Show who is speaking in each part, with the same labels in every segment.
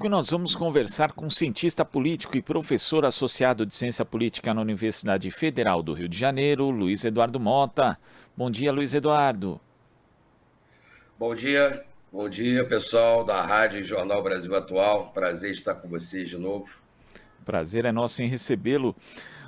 Speaker 1: Logo nós vamos conversar com cientista político e professor associado de ciência política na Universidade Federal do Rio de Janeiro, Luiz Eduardo Mota. Bom dia, Luiz Eduardo.
Speaker 2: Bom dia pessoal da Rádio Jornal Brasil Atual. Prazer estar com vocês de novo.
Speaker 1: Prazer é nosso em recebê-lo.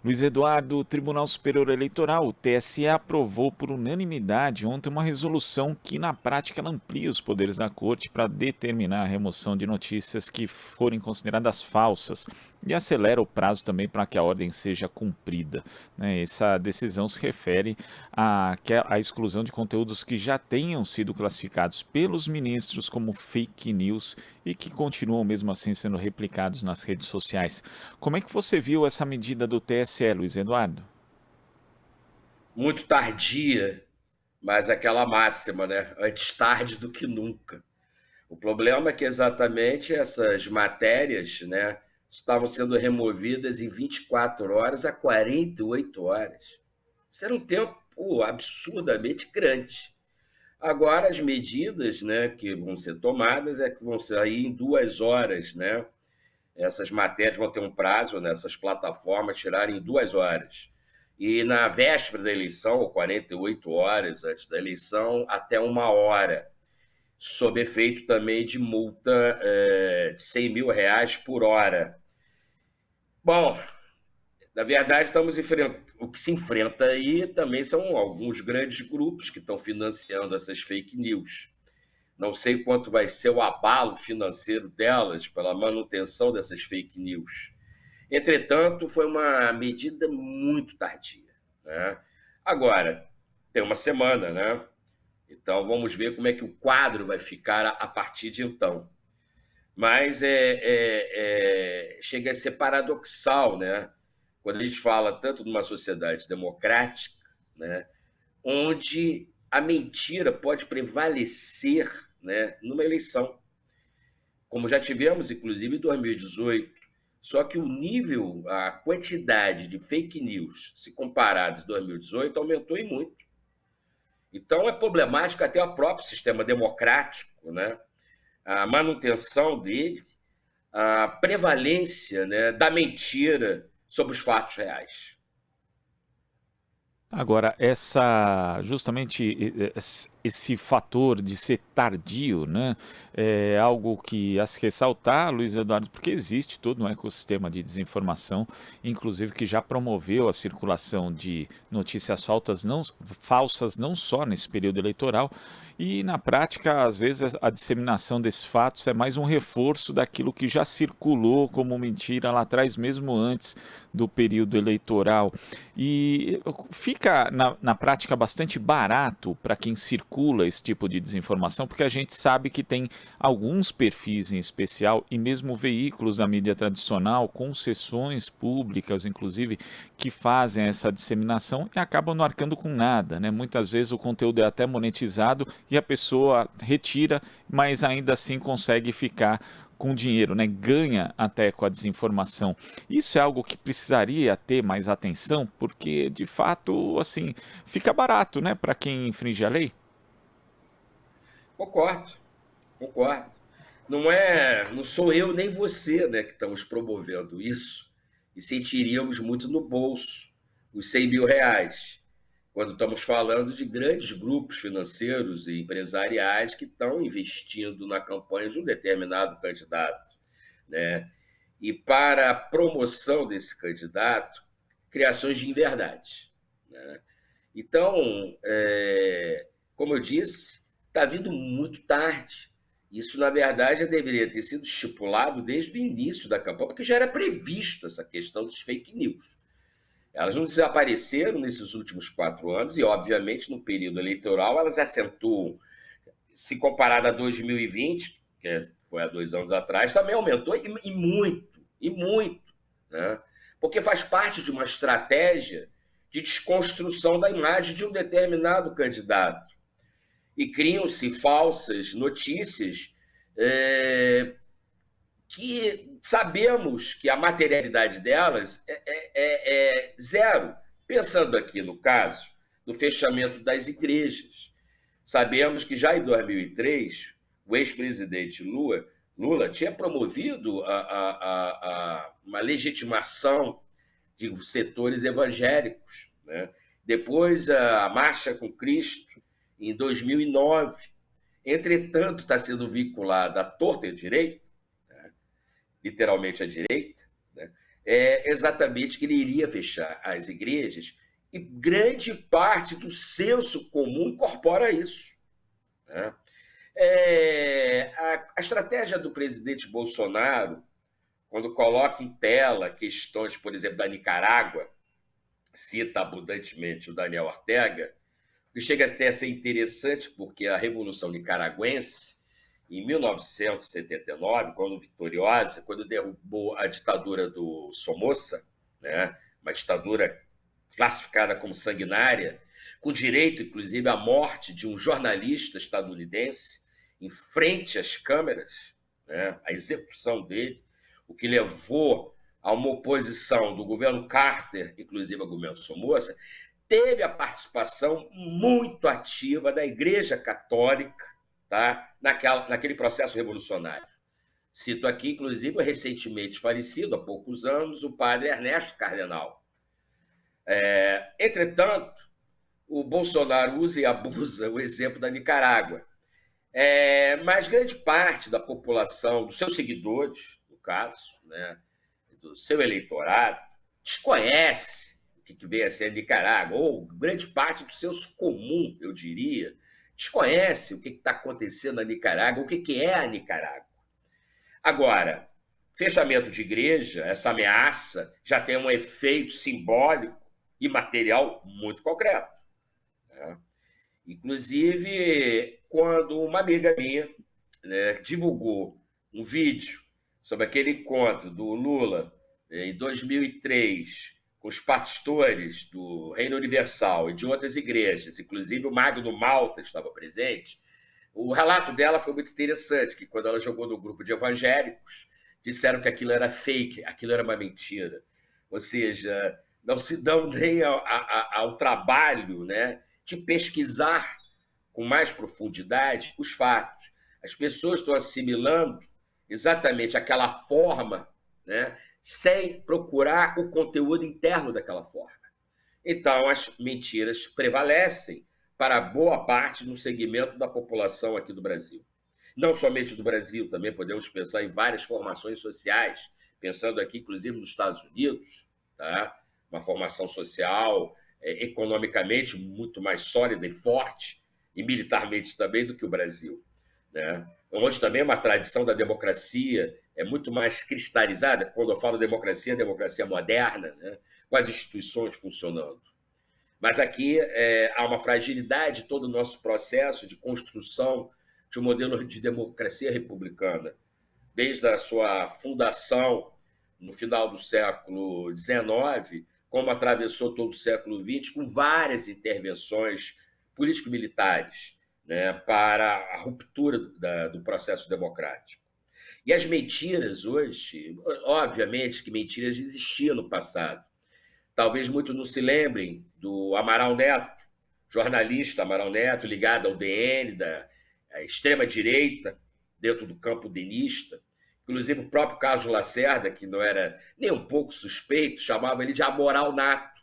Speaker 1: Luiz Eduardo, o Tribunal Superior Eleitoral, o TSE, aprovou por unanimidade ontem uma resolução que, na prática, ela amplia os poderes da Corte para determinar a remoção de notícias que forem consideradas falsas e acelera o prazo também para que a ordem seja cumprida, né? Essa decisão se refere à exclusão de conteúdos que já tenham sido classificados pelos ministros como fake news e que continuam mesmo assim sendo replicados nas redes sociais. Como é que você viu essa medida do TSE, Luiz Eduardo?
Speaker 2: Muito tardia, mas aquela máxima, né? Antes tarde do que nunca. O problema é que exatamente essas matérias, né, estavam sendo removidas em 24 horas a 48 horas. Isso era um tempo absurdamente grande. Agora, as medidas, né, que vão ser tomadas é que vão sair em 2 horas, né? Essas matérias vão ter um prazo nessas plataformas tirarem em 2 horas. E na véspera da eleição, ou 48 horas antes da eleição, até 1 hora, sob efeito também de multa de R$ 100.000 por hora. Bom, na verdade, o que se enfrenta aí também são alguns grandes grupos que estão financiando essas fake news. Não sei quanto vai ser o abalo financeiro delas pela manutenção dessas fake news. Entretanto, foi uma medida muito tardia, né? Agora, tem uma semana, né? Então, vamos ver como é que o quadro vai ficar a partir de então. Mas chega a ser paradoxal, né? Quando a gente fala tanto de uma sociedade democrática, né, onde a mentira pode prevalecer, né, numa eleição, como já tivemos, inclusive, em 2018. Só que o nível, a quantidade de fake news, se comparados em 2018, aumentou e muito. Então, é problemático até o próprio sistema democrático, né? A manutenção dele, a prevalência, né, da mentira sobre os fatos reais.
Speaker 1: Agora, justamente esse fator de ser tardio, né, é algo que a se ressaltar, Luiz Eduardo, porque existe todo um ecossistema de desinformação, inclusive que já promoveu a circulação de notícias falsas não só nesse período eleitoral, e na prática, às vezes, a disseminação desses fatos é mais um reforço daquilo que já circulou como mentira lá atrás, mesmo antes do período eleitoral. E fica, na prática, bastante barato para quem circula esse tipo de desinformação, porque a gente sabe que tem alguns perfis em especial, e mesmo veículos da mídia tradicional, concessões públicas, inclusive, que fazem essa disseminação e acabam não arcando com nada, né? Muitas vezes o conteúdo é até monetizado e a pessoa retira, mas ainda assim consegue ficar com dinheiro, né? Ganha até com a desinformação. Isso é algo que precisaria ter mais atenção, porque de fato, assim, fica barato, né, para quem infringe a lei.
Speaker 2: Concordo, concordo. Não sou eu nem você, né, que estamos promovendo isso e sentiríamos muito no bolso os R$ 100.000, quando estamos falando de grandes grupos financeiros e empresariais que estão investindo na campanha de um determinado candidato, né? E para a promoção desse candidato, criações de inverdade, né? Então, como eu disse, está vindo muito tarde. Isso, na verdade, já deveria ter sido estipulado desde o início da campanha, porque já era previsto essa questão dos fake news. Elas não desapareceram nesses últimos 4 anos e, obviamente, no período eleitoral, elas acentuam. Se comparado a 2020, foi há 2 anos atrás, também aumentou e muito, né? Porque faz parte de uma estratégia de desconstrução da imagem de um determinado candidato. E criam-se falsas notícias que sabemos que a materialidade delas é zero. Pensando aqui no caso do fechamento das igrejas. Sabemos que já em 2003, o ex-presidente Lula Lula tinha promovido uma legitimação de setores evangélicos, né? Depois, a Marcha com Cristo, em 2009. Entretanto, está sendo vinculada à torta e à direita, né? Literalmente à direita, né? É exatamente que ele iria fechar as igrejas, e grande parte do senso comum incorpora isso, né? A estratégia do presidente Bolsonaro, quando coloca em tela questões, por exemplo, da Nicarágua, cita abundantemente o Daniel Ortega, que chega até a ser interessante, porque a Revolução Nicaragüense, em 1979, quando vitoriosa, quando derrubou a ditadura do Somoza, né, uma ditadura classificada como sanguinária, com direito, inclusive, à morte de um jornalista estadunidense, em frente às câmeras, né, a execução dele, o que levou a uma oposição do governo Carter, inclusive ao governo Somoza, teve a participação muito ativa da Igreja Católica, tá, naquele processo revolucionário. Cito aqui, inclusive, o recentemente falecido, há poucos anos, o padre Ernesto Cardenal. Entretanto, o Bolsonaro usa e abusa o exemplo da Nicarágua. Mas grande parte da população, dos seus seguidores, no caso, né, do seu eleitorado, desconhece o que veio a ser a Nicarágua, ou grande parte do senso comum, eu diria, desconhece o que está acontecendo na Nicarágua, o que é a Nicarágua. Agora, fechamento de igreja, essa ameaça, já tem um efeito simbólico e material muito concreto, né? Inclusive, quando uma amiga minha, né, divulgou um vídeo sobre aquele encontro do Lula em 2003 com os pastores do Reino Universal e de outras igrejas, inclusive o Magno Malta estava presente, o relato dela foi muito interessante, que quando ela jogou no grupo de evangélicos, disseram que aquilo era fake, aquilo era uma mentira. Ou seja, não se dão nem ao trabalho, né, de pesquisar com mais profundidade os fatos. As pessoas estão assimilando exatamente aquela forma, né, sem procurar o conteúdo interno daquela forma. Então, as mentiras prevalecem para boa parte do segmento da população aqui do Brasil. Não somente do Brasil, também podemos pensar em várias formações sociais, pensando aqui, inclusive, nos Estados Unidos, tá? Uma formação social, economicamente muito mais sólida e forte, e militarmente também, do que o Brasil, né? Onde também uma tradição da democracia é muito mais cristalizada. Quando eu falo democracia, democracia moderna, né, com as instituições funcionando. Mas aqui há uma fragilidade de todo o nosso processo de construção de um modelo de democracia republicana, desde a sua fundação no final do século XIX, como atravessou todo o século XX, com várias intervenções político-militares, né, para a ruptura do processo democrático. E as mentiras hoje, obviamente que mentiras existiam no passado. Talvez muitos não se lembrem do Amaral Neto, jornalista Amaral Neto, ligado ao DN, da extrema-direita, dentro do campo denista. Inclusive o próprio Carlos Lacerda, que não era nem um pouco suspeito, chamava ele de amoral nato,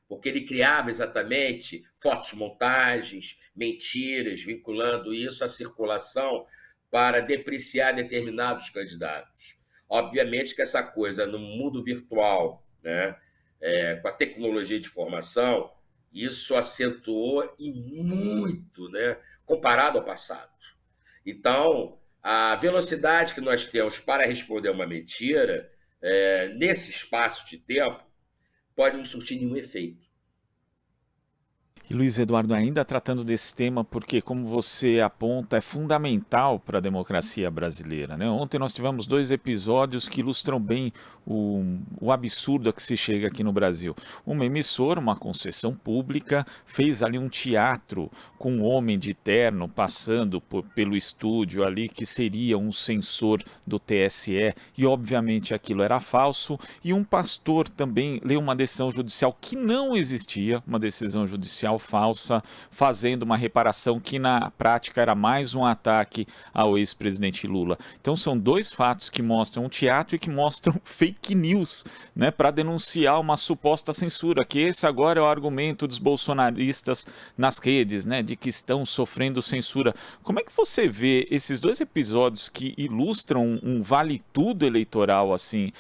Speaker 2: porque ele criava exatamente fotomontagens, mentiras, vinculando isso à circulação para depreciar determinados candidatos. Obviamente que essa coisa no mundo virtual, né, com a tecnologia de informação, isso acentuou e muito, né, comparado ao passado. Então, a velocidade que nós temos para responder uma mentira, nesse espaço de tempo, pode não surtir nenhum efeito.
Speaker 1: E Luiz Eduardo, ainda tratando desse tema, porque, como você aponta, é fundamental para a democracia brasileira, né? Ontem nós tivemos 2 episódios que ilustram bem o absurdo a que se chega aqui no Brasil. Uma emissora, uma concessão pública, fez ali um teatro com um homem de terno passando pelo estúdio ali, que seria um censor do TSE, e obviamente aquilo era falso, e um pastor também leu uma decisão judicial que não existia, uma decisão judicial falsa, fazendo uma reparação que na prática era mais um ataque ao ex-presidente Lula. Então são dois fatos que mostram um teatro e que mostram fake news, né, para denunciar uma suposta censura, que esse agora é o argumento dos bolsonaristas nas redes, né, de que estão sofrendo censura. Como é que você vê esses dois episódios que ilustram um vale-tudo eleitoral, assim,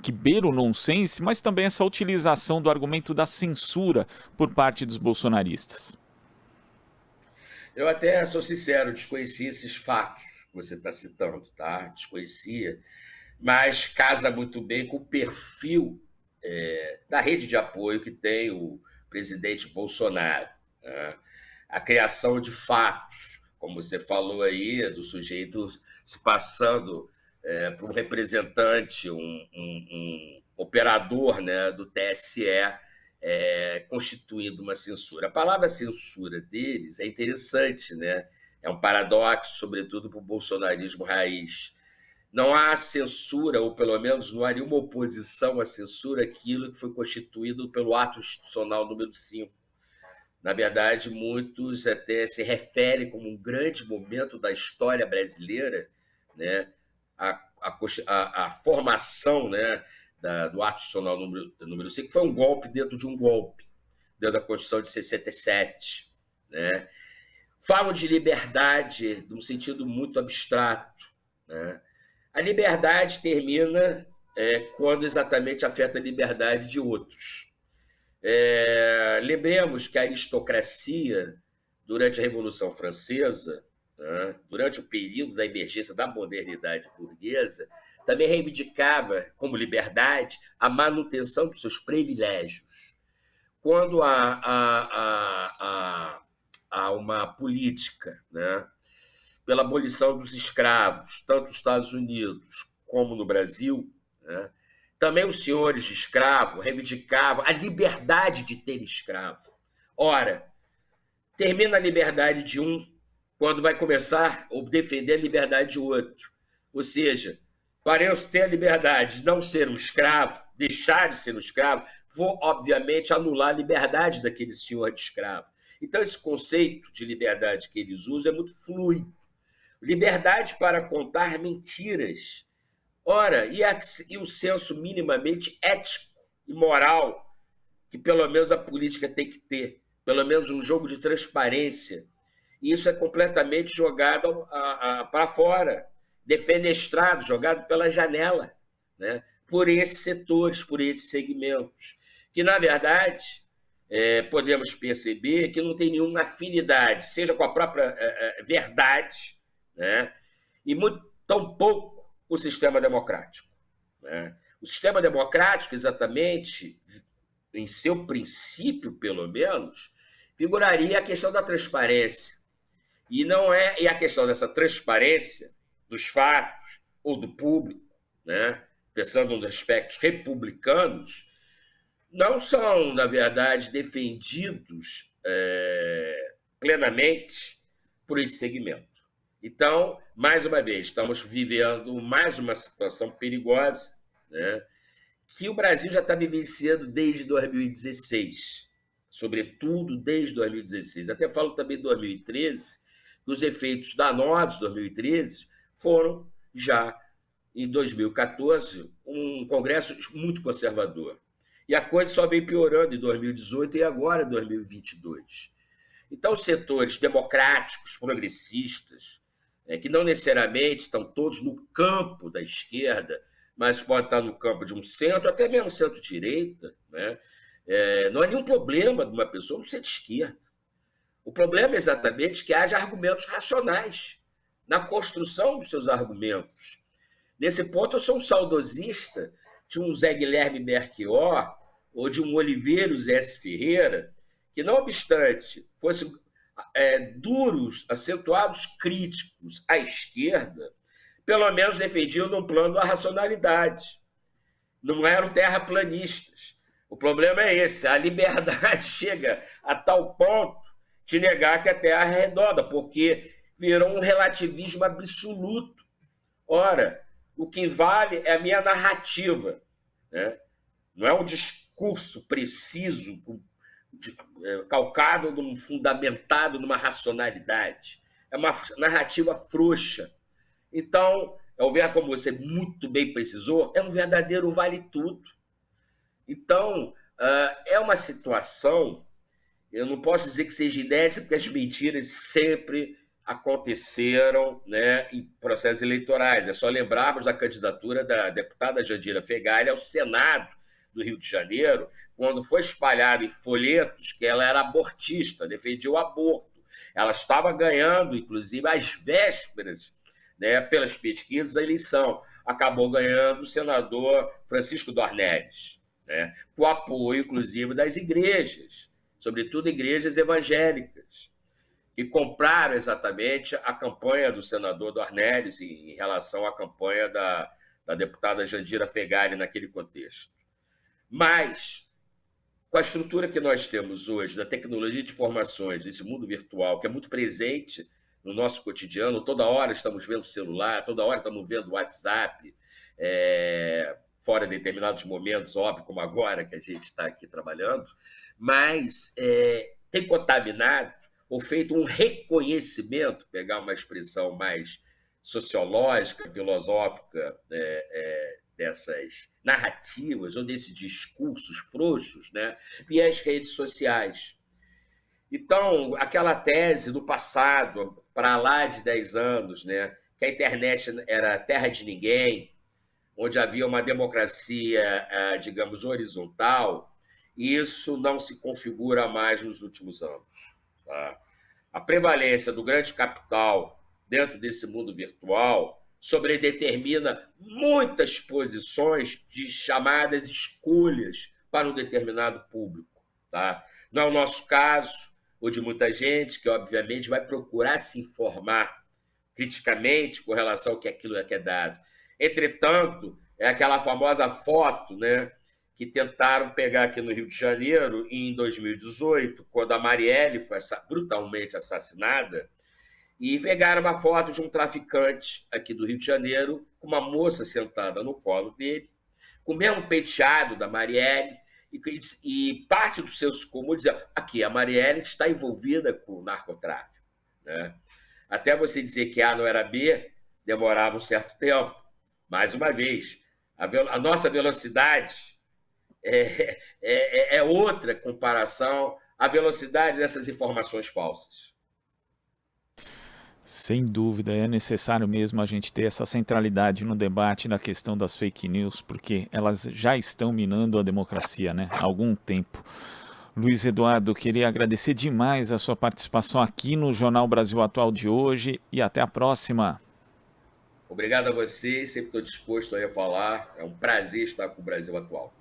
Speaker 1: que beira o nonsense, mas também essa utilização do argumento da censura por parte dos bolsonaristas?
Speaker 2: Eu até sou sincero, desconhecia esses fatos que você está citando, tá? Desconhecia, mas casa muito bem com o perfil da rede de apoio que tem o presidente Bolsonaro, né? A criação de fatos, como você falou aí, do sujeito se passando por um representante, um operador, né, do TSE, constituindo uma censura. A palavra censura deles é interessante, né? É um paradoxo, sobretudo para o bolsonarismo raiz. Não há censura, ou pelo menos não há nenhuma oposição à censura, aquilo que foi constituído pelo ato institucional número 5. Na verdade, muitos até se referem como um grande momento da história brasileira, né? A formação, né, do ato institucional número 5 foi um golpe dentro de um golpe, dentro da Constituição de 67. Né? Falam de liberdade num sentido muito abstrato. Né? A liberdade termina quando exatamente afeta a liberdade de outros. Lembremos que a aristocracia, durante a Revolução Francesa, né, durante o período da emergência da modernidade burguesa, também reivindicava como liberdade a manutenção dos seus privilégios. Quando há uma política, né, pela abolição dos escravos, tanto nos Estados Unidos como no Brasil, né, também os senhores de escravo reivindicavam a liberdade de ter escravo. Ora, termina a liberdade de um quando vai começar a defender a liberdade de outro. Ou seja, para eu ter a liberdade de não ser um escravo, deixar de ser um escravo, vou, obviamente, anular a liberdade daquele senhor de escravo. Então, esse conceito de liberdade que eles usam é muito fluido. Liberdade para contar mentiras. Ora, e o senso minimamente ético e moral que pelo menos a política tem que ter? Pelo menos um jogo de transparência. E isso é completamente jogado para fora, defenestrado, jogado pela janela, né? Por esses setores, por esses segmentos, que, na verdade, podemos perceber que não tem nenhuma afinidade, seja com a própria verdade, né? E tampouco o sistema democrático. Né? O sistema democrático, exatamente, em seu princípio, pelo menos, figuraria a questão da transparência. E a questão dessa transparência dos fatos ou do público, né, pensando nos aspectos republicanos, não são, na verdade, defendidos plenamente por esse segmento. Então, mais uma vez, estamos vivendo mais uma situação perigosa, né, que o Brasil já está vivenciando desde 2016, sobretudo desde 2016. Até falo também de 2013, que os efeitos danosos de 2013 foram já, em 2014, um Congresso muito conservador. E a coisa só vem piorando em 2018 e agora em 2022. Então, os setores democráticos, progressistas, que não necessariamente estão todos no campo da esquerda, mas podem estar no campo de um centro, até mesmo centro-direita, né? Não há nenhum problema de uma pessoa não ser de esquerda. O problema é exatamente que haja argumentos racionais na construção dos seus argumentos. Nesse ponto, eu sou um saudosista de um Zé Guilherme Belchior ou de um Oliveiros S. Ferreira, que, não obstante fossem duros, acentuados críticos à esquerda, pelo menos defendiam num plano da racionalidade. Não eram terraplanistas. O problema é esse, a liberdade chega a tal ponto de negar que a Terra é redonda, porque virou um relativismo absoluto. Ora, o que vale é a minha narrativa, né? Não é um discurso preciso, calcado, fundamentado numa racionalidade. É uma narrativa frouxa. Então, como você muito bem precisou, é um verdadeiro vale-tudo. Então, é uma situação, eu não posso dizer que seja inédita, porque as mentiras sempre aconteceram, né, em processos eleitorais. É só lembrarmos da candidatura da deputada Jandira Fegali ao Senado do Rio de Janeiro, quando foi espalhado em folhetos que ela era abortista, defendia o aborto. Ela estava ganhando, inclusive, às vésperas, né, pelas pesquisas, a eleição. Acabou ganhando o senador Francisco Dornelles, né, com o apoio, inclusive, das igrejas, sobretudo igrejas evangélicas, que compraram exatamente a campanha do senador Dornelles em relação à campanha da deputada Jandira Fegali naquele contexto. Mas, com a estrutura que nós temos hoje, da tecnologia de informações, desse mundo virtual, que é muito presente no nosso cotidiano, toda hora estamos vendo celular, toda hora estamos vendo WhatsApp, fora determinados momentos, óbvio, como agora que a gente está aqui trabalhando, mas tem contaminado ou feito um reconhecimento, pegar uma expressão mais sociológica, filosófica, dessas narrativas ou desses discursos frouxos, né, via as redes sociais. Então, aquela tese do passado, para lá de 10 anos, né, que a internet era terra de ninguém, onde havia uma democracia, digamos, horizontal, isso não se configura mais nos últimos anos. Tá? A prevalência do grande capital dentro desse mundo virtual sobredetermina muitas posições de chamadas escolhas para um determinado público. Tá? Não é o nosso caso, ou de muita gente, que obviamente vai procurar se informar criticamente com relação ao que aquilo é que é dado. Entretanto, é aquela famosa foto, né, que tentaram pegar aqui no Rio de Janeiro em 2018, quando a Marielle foi brutalmente assassinada, e pegaram uma foto de um traficante aqui do Rio de Janeiro, com uma moça sentada no colo dele, com o mesmo penteado da Marielle, e parte dos seus comuns dizia, aqui, a Marielle está envolvida com o narcotráfico. Né? Até você dizer que A não era B, demorava um certo tempo. Mais uma vez, a nossa velocidade é outra comparação à velocidade dessas informações falsas.
Speaker 1: Sem dúvida, é necessário mesmo a gente ter essa centralidade no debate na questão das fake news, porque elas já estão minando a democracia, né, há algum tempo. Luiz Eduardo, queria agradecer demais a sua participação aqui no Jornal Brasil Atual de hoje e até a próxima.
Speaker 2: Obrigado a vocês, sempre estou disposto a falar, é um prazer estar com o Brasil Atual.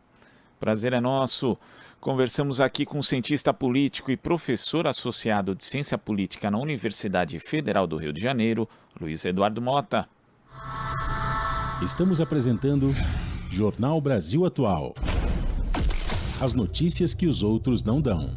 Speaker 1: Prazer é nosso. Conversamos aqui com o cientista político e professor associado de Ciência Política na Universidade Federal do Rio de Janeiro, Luiz Eduardo Mota.
Speaker 3: Estamos apresentando Jornal Brasil Atual. As notícias que os outros não dão.